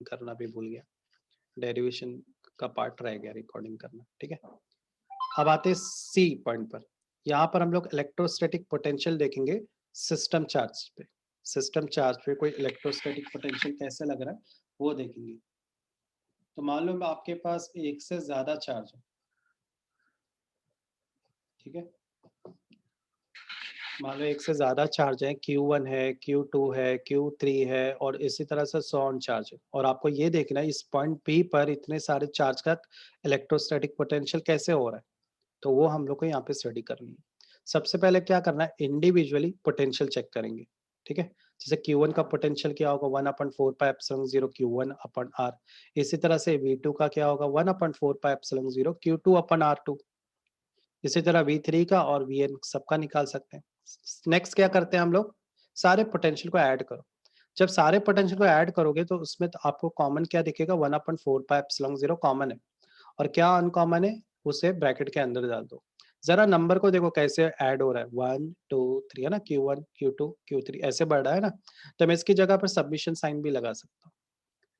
करना भी भूल गया, डेरिवेशन का पार्ट रह गया रिकॉर्डिंग करना, ठीक है। अब आते हैं सी पॉइंट पर। यहाँ पर हम लोग इलेक्ट्रोस्टैटिक पोटेंशियल देखेंगे सिस्टम चार्ज पे। सिस्टम चार्ज पे कोई इलेक्ट्रोस्टैटिक पोटेंशियल कैसे लग रहा है वो देखेंगे। तो मान लो आपके पास एक से ज्यादा चार्ज है, ठीक है। मान लो एक से ज्यादा चार्ज है, Q1 है, Q2 है, Q3 है और इसी तरह से 100 ऑन चार्ज है। और आपको ये देखना है इस पॉइंट P पर इतने सारे चार्ज का इलेक्ट्रोस्टैटिक पोटेंशियल कैसे हो रहा है, तो वो हम लोग को यहाँ पे स्टडी करनी है। सबसे पहले क्या करना है, इंडिविजुअली पोटेंशियल चेक करेंगे, ठीक है। जैसे Q1 का पोटेंशियल क्या होगा 1/4πε0 Q1/R। इसी तरह से V2 का क्या होगा 1/4πε0 Q2/R2। इसी तरह V3 का और Vn सबका निकाल सकते हैं। नेक्स्ट क्या करते हैं हम लोग, सारे पोटेंशियल को ऐड करो। जब सारे पोटेंशियल को ऐड करोगे तो उसमें तो आपको कॉमन क्या दिखेगा 1/4πε0 कॉमन है, और क्या अनकॉमन है उसे ब्रैकेट के अंदर डाल दो। जरा नंबर को देखो कैसे ऐड हो रहा है, 1 2 3 है ना, Q1 Q2 Q3 ऐसे बढ़ रहा है ना। तो मैं इसकी जगह पर सबमिशन साइन भी लगा सकता हूँ।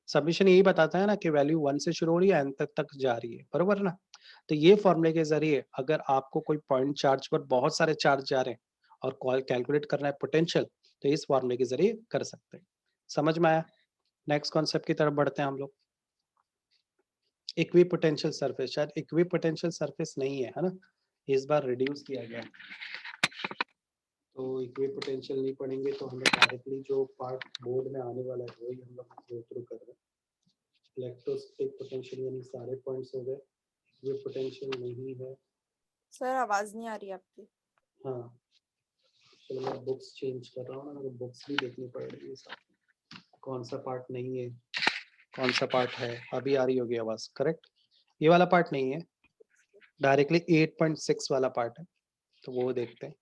सबमिशन यही बताता है ना कि वैल्यू 1 से शुरू हो रही है एन तक जा रही है, बरोबर ना। तो ये फॉर्मूले के जरिए अगर आपको कोई पॉइंट चार्ज पर बहुत सारे चार्ज जा रहे हैं और कॉल कैलकुलेट करना है पोटेंशियल, तो इस फॉर्मूले के जरिए कर सकते हैं। समझ में आया। नेक्स्ट कॉन्सेप्ट की तरफ बढ़ते हैं हम लोग। इक्वी पोटेंशियल सरफेस, शायद इक्वी पोटेंशियल सरफेस नहीं है ना, इस बार रिड्यूस किया गया। तो इक्वी पोटेंशियल नहीं पढ़ेंगे तो हम लोग डायरेक्टली जो पार्ट बोर्ड में आने वाला है वही हम लोग गो थ्रू कर रहे हैं। इलेक्ट्रोस्टैटिक पोटेंशियल यानी सारे पॉइंट्स हो गए। इक्वी पोटेंशियल नहीं है। सर आवाज नहीं आ रही आपकी। हाँ चलो मैं बुक्स चेंज कर रहा हूँ ना, मेरे बुक्स भी देखनी पड़ेगी साथ, कौन सा पार्ट नहीं है कौन सा पार्ट है। अभी आ रही होगी आवाज, करेक्ट। ये वाला पार्ट नहीं है, डायरेक्टली 8.6 वाला पार्ट है, तो वो देखते हैं।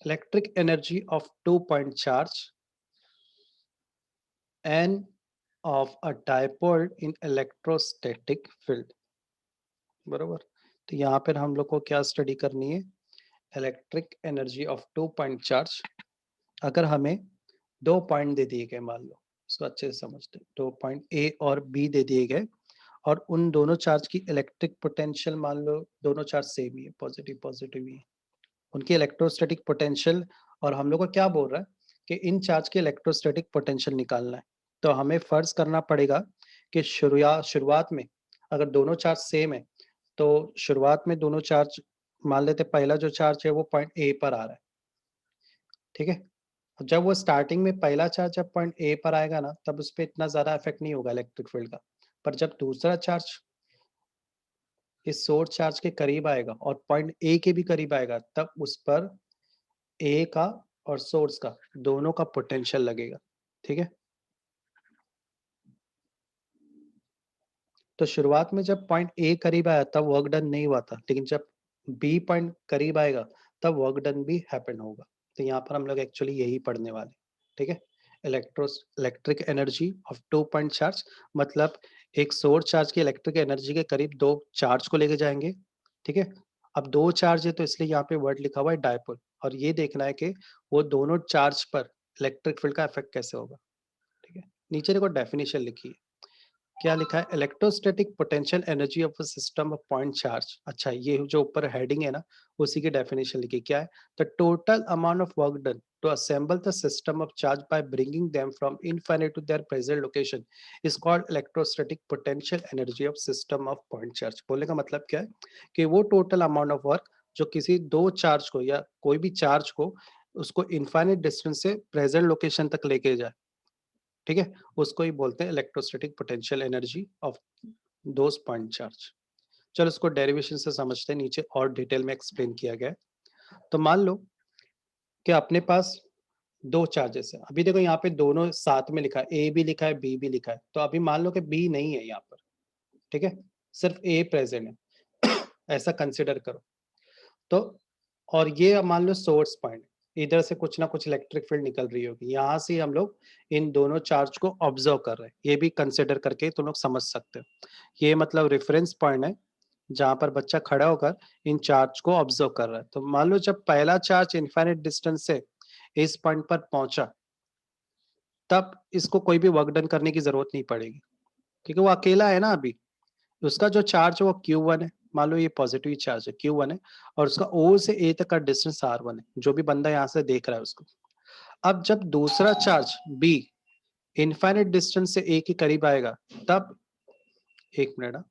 Electric energy of 2 point charge N of a dipole in electrostatic field, बरोबर। तो यहाँ पर हम लोग को क्या स्टडी करनी है, electric energy of 2 point charge. अगर हमें 2 पॉइंट दे दिए गए, मान लो इसको अच्छे से समझते, 2 पॉइंट A और B दे दिए गए और उन दोनों चार्ज की इलेक्ट्रिक पोटेंशियल मान लो दोनों चार्ज सेम ही है, पॉजिटिव पॉजिटिव ही है, उनकी इलेक्ट्रोस्टैटिक पोटेंशियल। और हम लोग को क्या बोल रहा है कि इन चार्ज के इलेक्ट्रोस्टैटिक पोटेंशियल निकालना है। तो हमें फर्ज करना पड़ेगा कि शुरुआत में अगर दोनों चार्ज सेम है तो शुरुआत में दोनों चार्ज, मान लेते पहला जो चार्ज है वो पॉइंट ए पर आ रहा है, ठीक है। जब वो स्टार्टिंग में पहला चार्ज जब पॉइंट ए पर आएगा ना, तब उस पर इतना ज्यादा इफेक्ट नहीं होगा इलेक्ट्रिक फील्ड का। पर जब दूसरा चार्ज इस सोर्स चार्ज के करीब आएगा और पॉइंट ए के भी करीब आएगा, तब उस पर ए का और सोर्स का दोनों का पोटेंशियल लगेगा, ठीक है। तो शुरुआत में जब पॉइंट ए करीब आया तब वर्क डन नहीं हुआ था, लेकिन जब बी पॉइंट करीब आएगा तब वर्क डन भी हैपन होगा। तो यहाँ पर हम लोग एक्चुअली यही पढ़ने वाले, ठीक है। Electric energy of 2 point charge मतलब एक सोर्स चार्ज की इलेक्ट्रिक एनर्जी के करीब दो चार्ज को लेके जाएंगे, ठीक है। अब दो चार्ज है तो इसलिए यहाँ पे वर्ड लिखा हुआ है डायपोल, और ये देखना है कि वो दोनों चार्ज पर इलेक्ट्रिक फील्ड का इफेक्ट कैसे होगा, ठीक है। नीचे देखो डेफिनेशन लिखी है, क्या लिखा है, electrostatic potential energy of a system of point charge. अच्छा ये जो ऊपर हेडिंग है ना उसी की डेफिनेशन लिखी, क्या है, the total amount of work done to assemble the system of charge by bringing them from infinite to their present location is called electrostatic potential energy of system of point charge. बोलने का मतलब क्या है कि वो total amount of work जो किसी दो चार्ज को या कोई भी चार्ज को उसको इनफाइनाइट डिस्टेंस से प्रेजेंट लोकेशन तक लेके जाए, ठीक है, उसको ही बोलते हैं electrostatic potential energy of those point charge. चलो इसको डेरिवेशन से समझते हैं, नीचे और डिटेल में एक्सप्लेन किया गया है। तो मान लो कि अपने पास दो चार्जेस है, अभी देखो यहाँ पे दोनों साथ में लिखा है, ए भी लिखा है बी भी लिखा है, तो अभी मान लो कि बी नहीं है यहाँ पर, ठीक है, सिर्फ ए प्रेजेंट है ऐसा कंसिडर करो। तो और ये मान लो सोर्स पॉइंट, इधर से कुछ ना कुछ इलेक्ट्रिक फील्ड निकल रही होगी, यहाँ से हम लोग इन दोनों चार्ज को ऑब्जर्व कर रहे हैं, ये भी कंसिडर करके तुम लोग समझ सकते हो। ये मतलब रेफरेंस पॉइंट है जहां पर बच्चा खड़ा होकर इन चार्ज को ऑब्जर्व कर रहा है। तो मान लो जब पहला चार्ज इनफाइनाइट डिस्टेंस से इस पॉइंट पर पहुंचा, तब इसको कोई भी वर्क डन करने की जरूरत नहीं पड़ेगी, क्योंकि वो अकेला है ना अभी। उसका जो चार्ज है वो Q1 है, मान लो ये पॉजिटिव चार्ज है Q1 है, और उसका O से A तक का डिस्टेंस R1 है, जो भी बंदा यहाँ से देख रहा है उसको। अब जब दूसरा चार्ज B इनफाइनाइट डिस्टेंस से A के करीब आएगा, तब एक मिनट,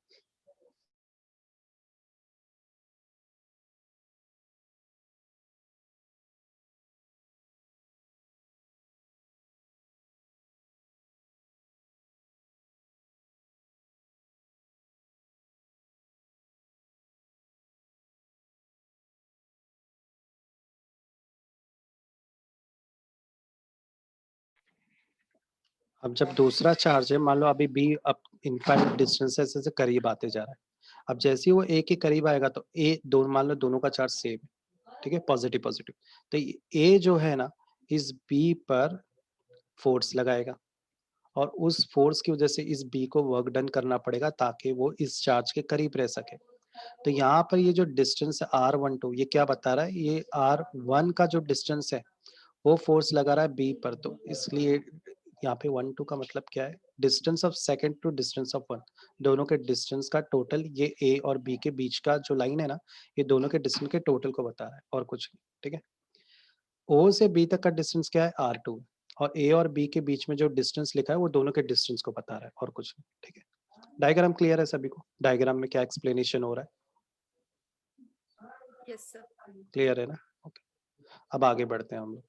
अब जब दूसरा चार्ज है, मान लो अभी B अब इनफाइनाइट डिस्टेंस से करीब आते जा रहा है। अब जैसे ही वो A के करीब आएगा तो A दोनों, मान लो दोनों का चार्ज सेम है, ठीक है, पॉजिटिव पॉजिटिव। तो A जो है ना, इस B पर फोर्स लगाएगा, और उस फोर्स की वजह से इस बी को वर्क डन करना पड़ेगा ताकि वो इस चार्ज के करीब रह सके। तो यहाँ पर ये जो डिस्टेंस है R12, ये क्या बता रहा है, ये R1 का जो डिस्टेंस है वो फोर्स लगा रहा है बी पर। तो इसलिए यहाँ पे 1 2 का मतलब क्या है, distance of second to distance of one, दोनों के डिस्टेंस का टोटल, ये ए और बी के बीच का जो लाइन है ना, ये दोनों के डिस्टेंस के टोटल को बता रहा है और कुछ नहीं, ठीक है। ओ से बी तक का डिस्टेंस क्या है, R2, और ए और बी के बीच में जो डिस्टेंस लिखा है वो दोनों के डिस्टेंस को बता रहा है और कुछ नहीं, ठीक है। डायग्राम क्लियर है सभी को, डायग्राम में क्या एक्सप्लेनेशन हो रहा है, यस सर। क्लियर है ना? ओके, अब आगे बढ़ते हैं हम लोग।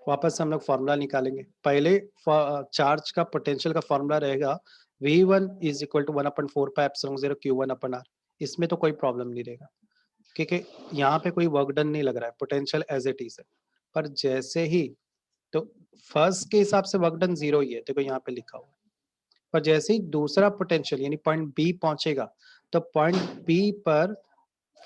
वापस से हम लोग फॉर्मूला निकालेंगे। पहले चार्ज का पोटेंशियल का फॉर्मूला रहेगा V1 is equal to 1/4 pi epsilon 0 Q1 upon R। इसमें तो कोई प्रॉब्लम नहीं रहेगा, क्योंकि यहाँ पे कोई वर्क डन नहीं लग रहा है, पोटेंशियल एज इट इज है। पर जैसे ही, तो फर्स्ट के हिसाब से वर्क डन 0 ही है, देखो यहाँ पे लिखा हुआ है। पर जैसे ही दूसरा पोटेंशियल यानी पॉइंट बी पहुंचेगा, तो पॉइंट बी पर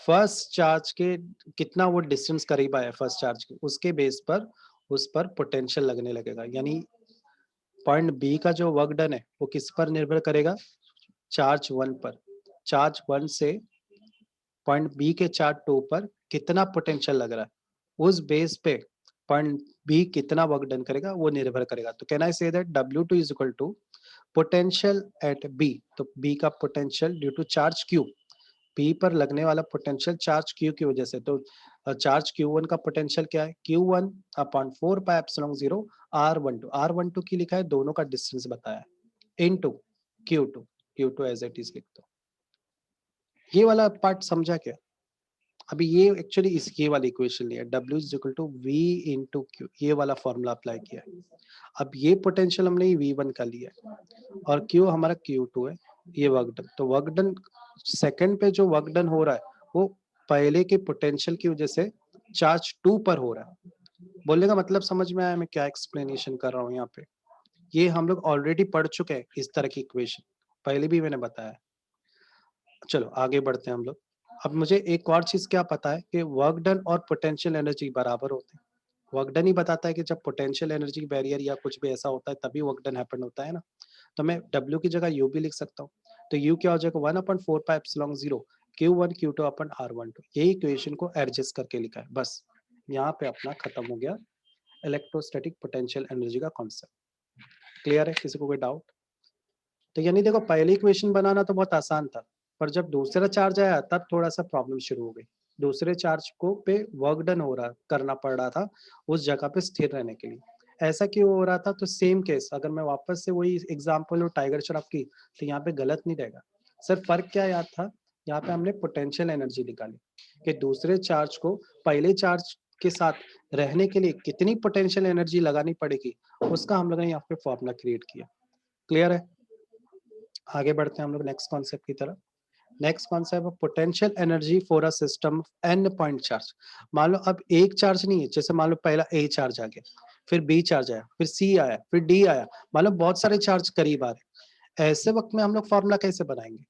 फर्स्ट चार्ज के कितना वो डिस्टेंस करीब आया फर्स्ट चार्ज के, उसके बेस पर उस पर पोटेंशियल लगने लगेगा। यानी पॉइंट बी का जो वर्क डन है वो किस पर निर्भर करेगा, चार्ज 1 पर। चार्ज 1 से पॉइंट बी के चार्ज 2 पर कितना पोटेंशियल लग रहा है, उस बेस पे पॉइंट बी कितना वर्क डन करेगा वो निर्भर करेगा। तो can I say that W2 is equal to potential at B, तो बी का potential due to charge Q, P पर लगने वाला पोटेंशियल चार्ज क्यू की वजह से। तो चार्ज Q1 का पोटेंशियल क्या है, Q1 अपॉन 4 पाई एप्सिलॉन 0 R12। R12 की लिखा है, दोनों का डिस्टेंस बताया है, into Q2। Q2 as it is लिख दो। ये वाला पार्ट समझा क्या? अभी ये एक्चुअली इस ये वाली इक्वेशन लिया, W is equal to V into Q, ये वाला फॉर्मूला अप्लाई किया है। अब ये पोटेंशियल हमने V1 का लिया है, और Q हमारा Q2 है, ये वर्क डन। तो वर्क डन सेकंड पे जो वर्क डन हो रहा है वो पहले के पोटेंशियल की वजह से चार्ज 2 पर हो रहा है। बोलने का मतलब समझ में आया मैं क्या एक्सप्लेनेशन कर रहा हूँ यहाँ पे? ये हम लोग ऑलरेडी पढ़ चुके हैं इस तरह की इक्वेशन, पहले भी मैंने बताया। चलो आगे बढ़ते हैं हम लोग। अब मुझे एक और चीज क्या पता है कि वर्क डन और पोटेंशियल एनर्जी बराबर होते हैं। वर्क डन ही बताता है कि जब पोटेंशियल एनर्जी बैरियर या कुछ भी ऐसा होता है तभी वर्क डन हैपन होता है ना। तो मैं W की जगह U भी लिख सकता हूँ। तो U क्या हो जाएगा, 1/4 पाई एप्सिलॉन 0 Q1 Q2 अपन R12। यही इक्वेशन को एडजस्ट करके लिखा है बस। यहाँ पे अपना खत्म हो गया इलेक्ट्रोस्टैटिक पोटेंशियल एनर्जी का कॉन्सेप्ट। क्लियर है, किसी को कोई डाउट? तो यानी देखो, पहली इक्वेशन बनाना तो बहुत आसान था, पर जब दूसरा चार्ज आया तब थोड़ा सा प्रॉब्लम शुरू हो गई। दूसरे चार्ज को पे वर्क डन हो रहा करना पड़ रहा था उस जगह पे स्थिर रहने के लिए। ऐसा क्यों हो रहा था? तो सेम केस अगर मैं वापस से वही एग्जांपल लूं टाइगर श्रॉफ की, तो यहाँ पे गलत नहीं रहेगा। सिर्फ फर्क क्या याद था, यहाँ पे हमने पोटेंशियल एनर्जी निकाली कि दूसरे चार्ज को पहले चार्ज के साथ रहने के लिए कितनी पोटेंशियल एनर्जी लगानी पड़ेगी, उसका हम लोगों ने यहाँ पे फॉर्मूला क्रिएट किया। क्लियर है? आगे बढ़ते हैं हम लोग नेक्स्ट कॉन्सेप्ट की तरफ। नेक्स्ट कॉन्सेप्ट है potential energy for a system n point charge. मान लो अब एक चार्ज नहीं है, जैसे मान लो पहला ए चार्ज आ गया, फिर बी चार्ज आया, फिर सी आया, फिर डी आया, मान लो बहुत सारे चार्ज करीब आ रहे। ऐसे वक्त में हम लोग फॉर्मूला कैसे बनाएंगे?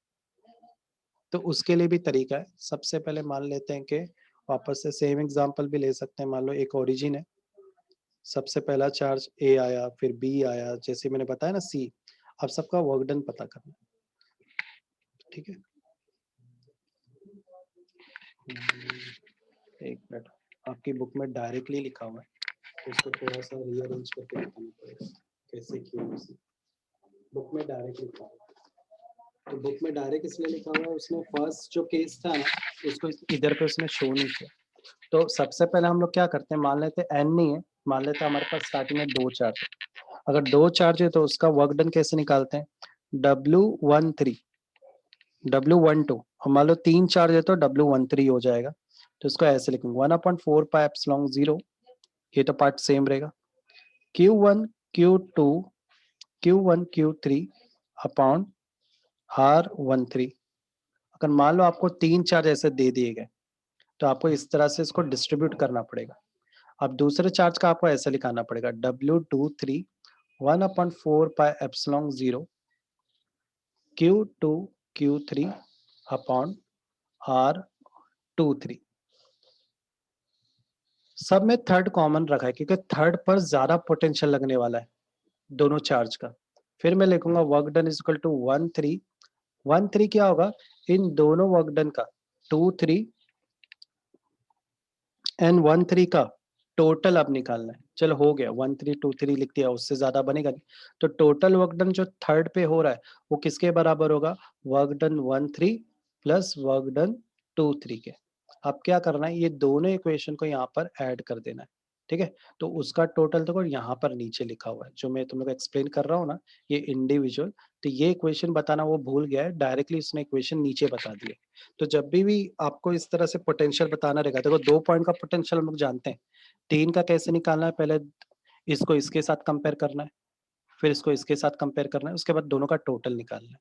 तो उसके लिए भी तरीका है। सबसे पहले मान लेते हैं कि वापस से सेम एग्जांपल भी ले सकते हैं। मान लो एक ओरिजिन है, सबसे पहला चार्ज ए आया, फिर बी आया, जैसे मैंने बताया ना सी। अब सबका वर्क डन पता करना, ठीक है। एक मिनट। आपकी बुक में डायरेक्टली लिखा हुआ है, तो इसको थोड़ा सा रीअरेंज करके बताना पड़ेगा कैसे क्यों बुक में डायरेक्ट लिखा हुआ है। तो बुक में डायरेक्ट इसलिए लिखा हुआ है, उसने फर्स्ट जो केस था ना उसको इधर पे उसने शो नहीं किया। तो सबसे पहले हम लोग क्या करते हैं, मान लेते हैं एन नहीं है, मान लेते हैं हमारे पास स्टार्टिंग में 2 चार्ज है। अगर 2 चार्ज है तो उसका वर्क डन कैसे निकालते हैं, W13 W12, और मान लो 3 चार्ज है तो W13 हो जाएगा। तो इसको ऐसे लिखेंगे 1/4 पाई एप्सिलॉन 0, ये तो पार्ट सेम रहेगा, Q1 Q2 Q1 Q3 upon R13। अगर मान लो आपको 3 चार्ज ऐसे दे दिए गए तो आपको इस तरह से इसको डिस्ट्रीब्यूट करना पड़ेगा। अब दूसरे चार्ज का आपको ऐसे लिखाना पड़ेगा W23 1/4 pi epsilon 0 Q2 Q3 upon R23। सब में थर्ड कॉमन रखा है क्योंकि थर्ड पर ज्यादा पोटेंशियल लगने वाला है दोनों चार्ज का। फिर मैं लिखूंगा work done is equal to 13 क्या होगा, इन दोनों वर्क डन का 23 एंड 13 का टोटल अब निकालना है। चलो हो गया, 1323 लिख दिया, उससे ज्यादा बनेगा नहीं। तो टोटल वर्क डन जो थर्ड पे हो रहा है वो किसके बराबर होगा, work done 13 plus work done 23 के। अब क्या करना है, ये दोनों इक्वेशन को यहाँ पर ऐड कर देना है, ठीक है। तो उसका टोटल देखो यहाँ पर नीचे लिखा हुआ है, जो मैं तुम लोग को एक्सप्लेन कर रहा हूँ ना, ये इंडिविजुअल। तो ये इक्वेशन बताना वो भूल गया है, डायरेक्टली इसने इक्वेशन नीचे बता दिए। तो जब भी आपको इस तरह से पोटेंशियल बताना रहेगा, देखो 2 पॉइंट का पोटेंशियल हम लोग जानते हैं, 3 का कैसे निकालना है, पहले इसको इसके साथ कंपेयर करना है, फिर इसको इसके साथ कंपेयर करना है, उसके बाद दोनों का टोटल निकालना है।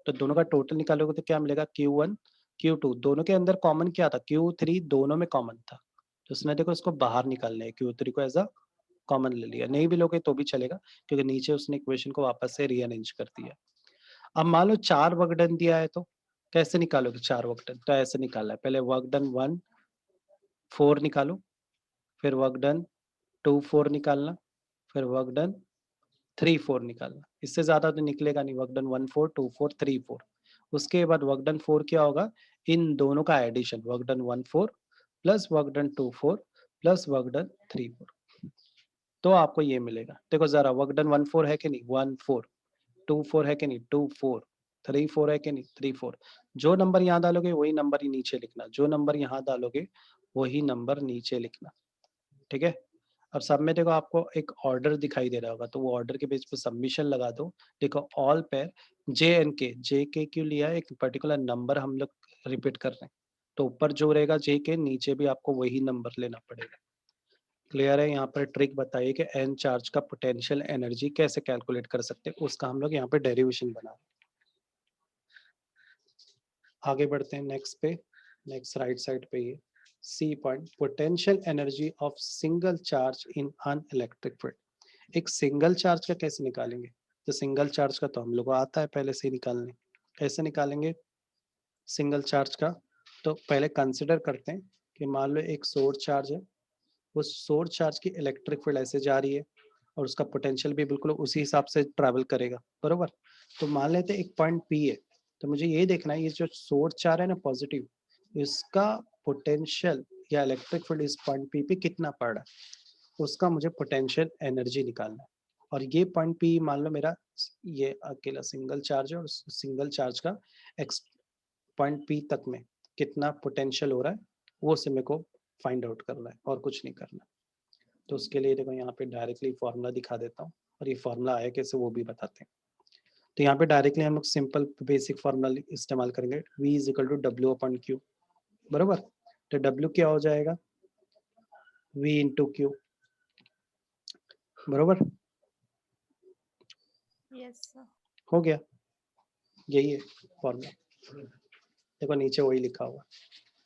तो दोनों का टोटल निकालोगे तो क्या मिलेगा, Q1 Q2 दोनों के अंदर कॉमन क्या था, Q3 दोनों में कॉमन था, तो उसने देखो इसको बाहर निकालना है, Q3 को एज अ कॉमन ले लिया, नहीं भी लोगे तो भी चलेगा क्योंकि नीचे उसने इक्वेशन को वापस से रीअरेंज कर दिया। अब मान लो 4 वर्क डन दिया है तो कैसे निकालोगे 4 वर्क डन, तो ऐसे निकालना है, पहले वर्क डन 1 4 निकालो, फिर वर्क डन 2 4 निकालना, फिर वर्क डन 3 4 निकालना, इससे ज्यादा तो निकलेगा नहीं, वर्क डन 1 4 2 4 3 4। उसके बाद वर्क डन 4 क्या होगा, इन दोनों का addition, work done 1 4 plus work done 2 4 plus work done 3 4, तो आपको ये मिलेगा। देखो जरा वर्क डन 1 4 है कि नहीं, 1 4, 2 4 है कि नहीं, 2 4, 3 4 है कि नहीं, 3 4। जो नंबर यहाँ डालोगे वही नंबर ही नीचे लिखना, जो नंबर यहाँ डालोगे वही नंबर नीचे लिखना, ठीक है। अब सब में देखो आपको एक ऑर्डर दिखाई दे रहा होगा, तो वो ऑर्डर के बेस पे सबमिशन लगा दो। देखो ऑल पेयर जे के क्यों लिया है, एक पर्टिकुलर नंबर हम लोग रिपीट कर रहे हैं, तो ऊपर जो रहेगा जे के नीचे भी आपको वही नंबर लेना पड़ेगा। क्लियर है, यहाँ पर ट्रिक बताइए कि एन चार्ज का पोटेंशियल एनर्जी कैसे कैलकुलेट कर सकते हैं, उसका हम लोग यहाँ पे डेरिवेशन बना रहे हैं। आगे बढ़ते हैं नेक्स्ट पे, नेक्स्ट राइट साइड पे ये C point, potential energy of single charge in an electric field. एक सिंगल चार्ज का कैसे निकालेंगे, तो सिंगल चार्ज का तो हम लोग को आता है पहले से ही निकालने, कैसे निकालेंगे सिंगल चार्ज का। तो पहले कंसिडर करते हैं कि मान लो एक सोर्स चार्ज है, उस सोर्स चार्ज की इलेक्ट्रिक फील्ड ऐसे जा रही है और उसका पोटेंशियल भी बिल्कुल उसी हिसाब से ट्रैवल करेगा, बरोबर। तो मान लेते हैं एक पॉइंट पी है, तो मुझे ये देखना है ये जो सोर्स चार्ज है ना पॉजिटिव, इसका पोटेंशियल या इलेक्ट्रिक फील्ड इस पॉइंट पी पे कितना पड़ रहा है, उसका मुझे पोटेंशियल एनर्जी निकालना है। और ये पॉइंट पी मान लो मेरा ये अकेला सिंगल चार्ज है, और सिंगल चार्ज का एक्स पॉइंट पी तक में कितना पोटेंशियल हो रहा है वो से मेरे को फाइंड आउट करना है और कुछ नहीं करना। तो उसके लिए देखो यहाँ पे डायरेक्टली फॉर्मूला दिखा देता हूँ, और ये फॉर्मूला आया कैसे वो भी बताते हैं। तो यहाँ पे डायरेक्टली हम लोग सिंपल बेसिक फॉर्मूला इस्तेमाल करेंगे, V is equal to W upon Q, बराबर। तो W क्या हो जाएगा, V इंटू क्यू, बराबर। Yes sir. हो गया, यही है फॉर्मूला, देखो नीचे वही लिखा हुआ,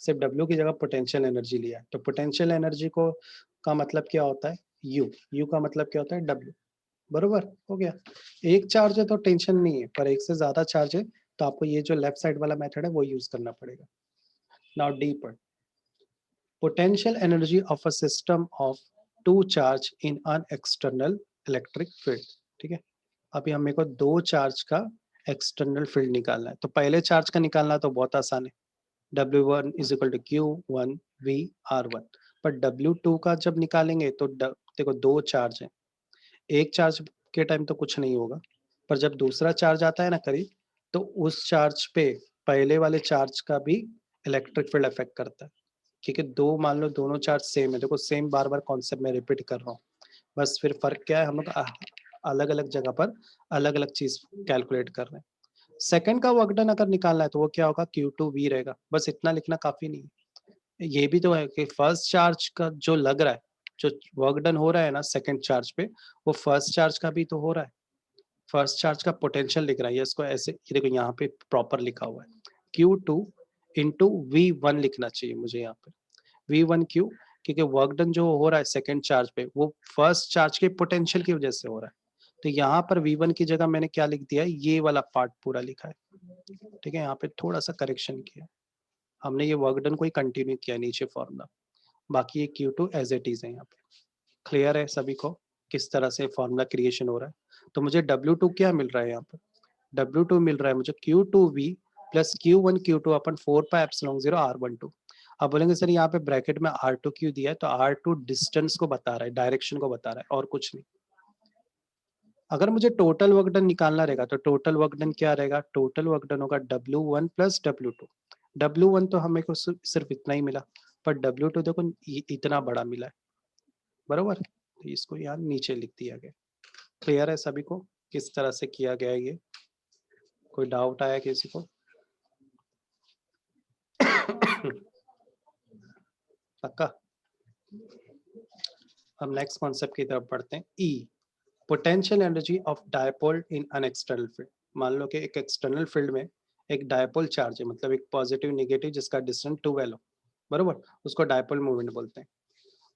सिर्फ W की जगह पोटेंशियल एनर्जी लिया है। तो पोटेंशियल एनर्जी को का मतलब क्या होता है, U का मतलब क्या होता है W, बरोबर। हो गया, एक चार्ज है तो टेंशन नहीं है, पर एक से ज्यादा चार्ज है तो आपको ये जो लेफ्ट साइड वाला मेथड है वो यूज करना पड़ेगा। नाउ डी पर potential energy of a system of two charge in an external electric field, ठीक है। अभी हमें को दो चार्ज का एक्सटर्नल फील्ड निकालना है, तो पहले चार्ज का निकालना तो बहुत आसान है, W1 is equal to Q1 V R1। पर W2 का जब निकालेंगे तो देखो 2 चार्ज हैं, एक चार्ज के टाइम तो कुछ नहीं होगा, पर जब दूसरा चार्ज आता है ना करीब, तो उस चार्ज पे पहले वाले चार्ज का भी इलेक्ट्रिक फील्ड अफेक्ट करता है। ठीक है, दो मान लो दोनों चार्ज सेम है, देखो सेम बार-बार कॉन्सेप्ट मैं रिपीट कर रहा हूँ। बस फिर फ़र्क क्या है, हम लोग अलग-अलग जगह पर अलग-अलग चीज़ कैलकुलेट कर रहे हैं। सेकंड का वर्क डन अगर निकालना है तो वो क्या होगा, Q2V रहेगा, बस इतना लिखना काफ़ी नहीं है। ये भी तो है कि फर्स्ट चार्ज का जो लग रहा है, जो वर्क डन हो रहा है ना सेकंड चार्ज पे, वो फर्स्ट चार्ज का भी तो हो रहा है। फर्स्ट चार्ज का पोटेंशियल लिख रहा है, ये इसको ऐसे ये देखो यहाँ पे प्रॉपर लिखा हुआ है, Q2 इंटू V1 लिखना चाहिए मुझे यहाँ पे। V1 क्यों? क्योंकि वर्क डन जो हो रहा है सेकंड चार्ज पे, वो फर्स्ट चार्ज के पोटेंशियल की वजह से हो रहा है। तो यहाँ पर V1 की जगह मैंने क्या लिख दिया है, ये वाला पार्ट पूरा लिखा है। ठीक है, यहाँ पे थोड़ा-सा करेक्शन किया है। हमने ये वर्क डन को ही कंटिन्यू किया है नीचे फॉर्मूला। बाकी ये Q2 एज़ इट इज़ है यहाँ पे। क्लियर है सभी को? किस तरह से फॉर्मूला क्रिएशन हो रहा है? तो मुझे W2 क्या मिल रहा है यहाँ पर? W2 मिल रहा है मुझे Q2V प्लस Q1 Q2 अपन 4 पाई एप्सिलॉन 0 R12। अब बोलेंगे सर यहाँ पे ब्रैकेट में R2 क्यों दिया है? तो R2 डिस्टेंस को बता रहा है, डायरेक्शन को बता रहा है और कुछ नहीं। अगर मुझे टोटल वर्क डन निकालना रहेगा तो टोटल वर्क डन क्या रहेगा? टोटल वर्क डन होगा W1 प्लस W2। W1 तो हमें को सिर्फ इतना ही मिला, पर W2 देखो इतना बड़ा मिला है, बरोबर? तो इसको यहाँ नीचे लिख दिया गया। क्लियर है सभी को किस तरह से किया गया है ये? कोई डाउट आया किसी को? पक्का? अब नेक्स्ट कॉन्सेप्ट की तरफ बढ़ते हैं। E potential energy of dipole in an external field. मान लो कि एक एक्सटर्नल फील्ड में एक डायपोल चार्ज है, मतलब एक पॉजिटिव नेगेटिव जिसका डिस्टेंस 12 हो, बरोबर? उसको डायपोल मूवमेंट बोलते हैं।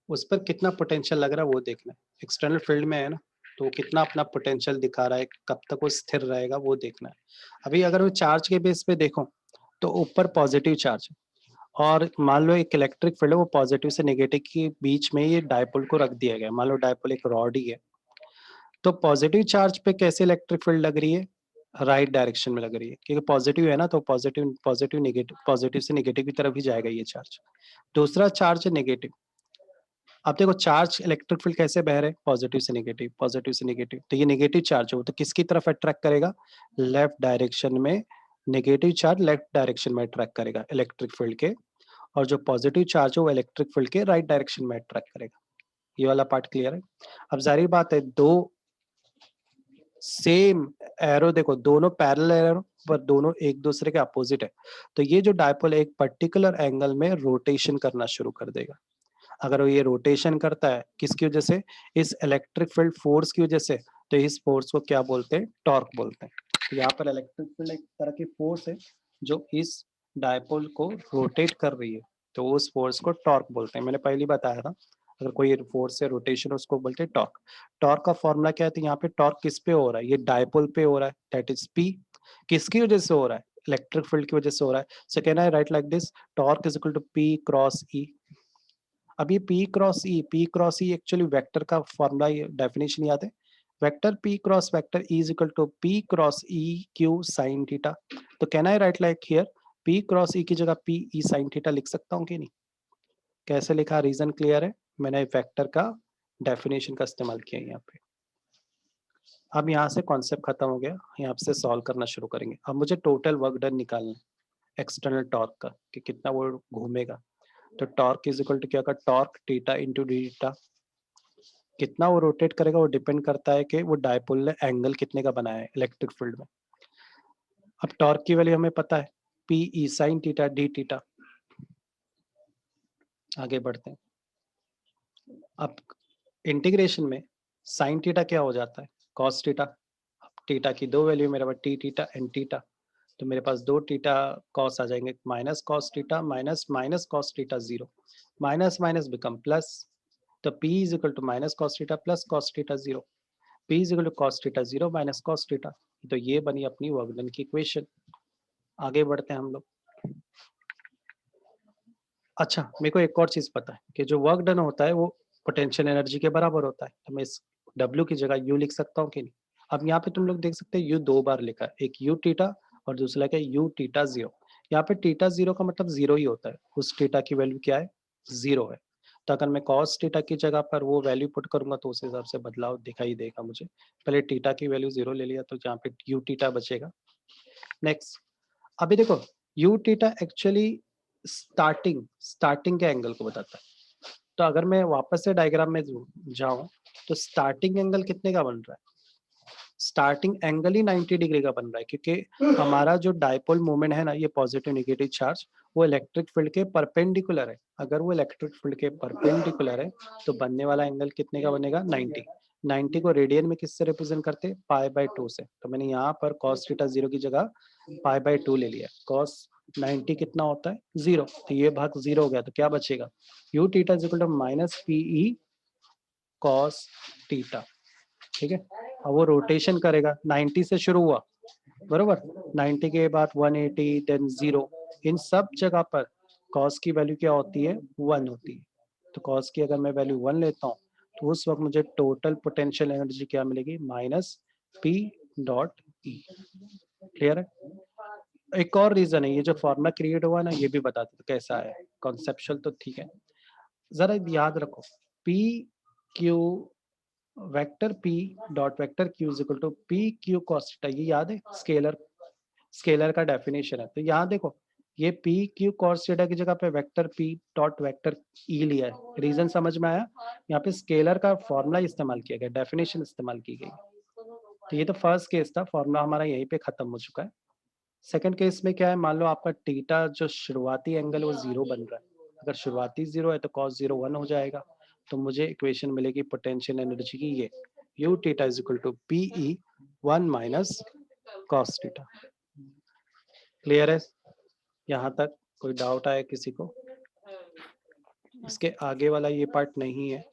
उस पर कितना पोटेंशियल लग रहा है वो देखना है। एक्सटर्नल फील्ड में है ना, तो वो कितना अपना पोटेंशियल दिखा रहा है, कब तक वो स्थिर रहेगा वो देखना है। अभी अगर वो चार्ज के बेस पे देखो तो ऊपर पॉजिटिव चार्ज है, और मान लो एक इलेक्ट्रिक फील्ड है, वो पॉजिटिव से नेगेटिव के बीच में ये डायपोल को रख दिया गया। मान लो डायपोल एक रॉड ही है, तो पॉजिटिव चार्ज पे कैसे इलेक्ट्रिक फील्ड लग रही है? राइट डायरेक्शन में लग रही है, क्योंकि पॉजिटिव है ना, तो पॉजिटिव पॉजिटिव नेगेटिव, पॉजिटिव से नेगेटिव की तरफ ही जाएगा ये चार्ज। दूसरा चार्ज है नेगेटिव। अब देखो चार्ज इलेक्ट्रिक फील्ड कैसे बह रहे हैं, पॉजिटिव से नेगेटिव, पॉजिटिव से नेगेटिव, तो ये नेगेटिव चार्ज हो तो किसकी तरफ अट्रैक्ट करेगा? लेफ्ट डायरेक्शन में। नेगेटिव चार्ज लेफ्ट डायरेक्शन में अट्रैक्ट करेगा इलेक्ट्रिक फील्ड के, और जो पॉजिटिव चार्ज है वो इलेक्ट्रिक फील्ड के राइट डायरेक्शन में अट्रैक्ट करेगा। ये वाला पार्ट क्लियर है? अब जाहिर बात है, दो सेम एरो देखो, दोनों पैरेलल एरो पर दोनों एक दूसरे के अपोजिट है, तो ये जो डायपोल एक पर्टिकुलर एंगल में रोटेशन करना शुरू कर देगा। अगर वो ये रोटेशन करता है किसकी वजह से? इस इलेक्ट्रिक फील्ड फोर्स की वजह से, तो इस फोर्स को क्या बोलते हैं? टॉर्क बोलते हैं। तो यहाँ पर इलेक्ट्रिक फील्ड एक तरह की फोर्स है जो इस डायपोल को रोटेट कर रही है, तो उस फोर्स को टॉर्क बोलते हैं। मैंने पहले बताया था, अगर कोई फोर्स से रोटेशन उसको बोलते हैं टॉर्क। टॉर्क का फॉर्मूला क्या है? तो यहाँ पे टॉर्क किस पे हो रहा है? ये डायपोल पे हो रहा है, दैट इज पी। किसकी वजह से हो रहा है? इलेक्ट्रिक फील्ड की वजह से हो रहा है। So can I write like this, torque is equal to P cross E. अब ये P cross E actually vector का फॉर्मूला, डेफिनेशन याद है? Vector P cross vector E is equal to P cross E Q sine theta. तो can I write like here, P cross E की जगह P E sine theta लिख सकता हूँ कि नहीं? कैसे लिखा, रीजन क्लियर है? मैंने वेक्टर का डेफिनेशन का इस्तेमाल किया यहाँ पे। अब यहाँ से कॉन्सेप्ट खत्म हो गया, यहाँ से सॉल्व करना शुरू करेंगे। अब मुझे टोटल वर्क डन निकालना है एक्सटर्नल टॉर्क का, कि कितना वो घूमेगा। तो टॉर्क इज इक्वल टू क्या होगा? Torque theta into D theta. कितना वो रोटेट करेगा वो डिपेंड करता है कि वो डायपोल ने एंगल कितने का बनाया है इलेक्ट्रिक फील्ड में। अब टॉर्क की वैल्यू हमें पता है, P E sine theta D theta. आगे बढ़ते हैं। अब इंटीग्रेशन में साइन थीटा क्या हो जाता है? Cos theta. थीटा की दो वैल्यू मेरे पास, टी थीटा एंड थीटा, तो मेरे पास दो थीटा कॉस आ जाएंगे, minus cos theta minus minus cos theta zero, minus minus become plus. तो P is equal to minus cos theta plus cos theta zero. P is equal to cos theta zero minus cos theta. तो ये बनी अपनी work done की equation. आगे बढ़ते हैं हम लोग। अच्छा, मेरे को एक और चीज पता है कि जो वर्क डन होता है वो पोटेंशियल एनर्जी के बराबर होता है, तो मैं इस W की जगह U लिख सकता हूँ कि नहीं? अब यहाँ पे तुम लोग देख सकते हैं U दो बार लिखा है, एक U थीटा और दूसरा क्या U थीटा जीरो। यहाँ पे थीटा जीरो का मतलब जीरो ही होता है, उस थीटा की वैल्यू क्या है? जीरो है। तो अगर मैं cos थीटा की जगह पर वो वैल्यू पुट करूँगा तो उस हिसाब से बदलाव दिखाई देगा मुझे। पहले थीटा की वैल्यू 0 ले लिया तो यहाँ पे u थीटा बचेगा। नेक्स्ट, अभी देखो u थीटा एक्चुअली स्टार्टिंग के एंगल को बताता है। तो अगर मैं वापस से डायग्राम में जाऊँ तो स्टार्टिंग एंगल कितने का बन रहा है? स्टार्टिंग एंगल ही 90 डिग्री का बन रहा है, क्योंकि हमारा जो डायपोल मोमेंट है ना, ये पॉजिटिव नेगेटिव चार्ज, वो इलेक्ट्रिक फील्ड के परपेंडिकुलर है। अगर वो इलेक्ट्रिक फील्ड के परपेंडिकुलर है तो बनने वाला एंगल कितने का बनेगा? 90। 90 को रेडियन में किससे रिप्रेजेंट करते हैं? π/2 से। तो मैंने यहाँ पर cos थीटा 0 की जगह π/2 ले लिया। cos 90 कितना होता है? 0। तो ये भाग 0 हो गया, तो क्या बचेगा? u theta is equal to minus pe cos theta. ठीक है, अब वो रोटेशन करेगा, 90 से शुरू हुआ बरोबर, 90 के बाद 180 देन 0, इन सब जगह पर cos की वैल्यू क्या होती है? 1 होती है। तो cos की अगर मैं वैल्यू 1 लेता हूँ तो उस वक्त मुझे टोटल पोटेंशियल एनर्जी क्या मिलेगी? Minus p dot E. Clear है? एक और रीजन है, ये जो फॉर्मूला क्रिएट हुआ ना, ये भी बता दो कैसा है। कॉन्सेप्चुअल तो ठीक है, जरा याद रखो, p q vector p dot vector q is equal to p q cos theta. ये याद है, स्केलर का डेफिनेशन है। तो यहाँ देखो, ये p q cos थीटा की जगह पे vector p dot vector e लिया है। रीजन समझ में आया? यहाँ पे स्केलर का फॉर्मूला इस्तेमाल किया गया, डेफिनेशन इस्तेमाल की गई। तो ये तो फर्स्ट केस था, फॉर्मूला हमारा यहीं पे खत्म हो चुका है। सेकंड केस में क्या है, मान लो आपका थीटा जो शुरुआती एंगल वो 0 बन रहा है। अगर शुरुआती 0 है तो cos 0 1 हो जाएगा। तो मुझे इक्वेशन मिलेगी पोटेंशियल एनर्जी की, ये u theta is equal to pe 1 minus cos theta. Clear है यहाँ तक? कोई डाउट आया किसी को? इसके आगे वाला ये पार्ट नहीं है,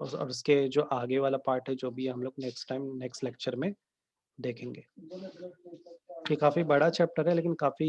और इसके जो आगे वाला पार्ट है जो भी हम लोग नेक्स्ट टाइम नेक्स्ट लेक्चर में देखेंगे। ये काफी बड़ा चैप्टर है लेकिन काफी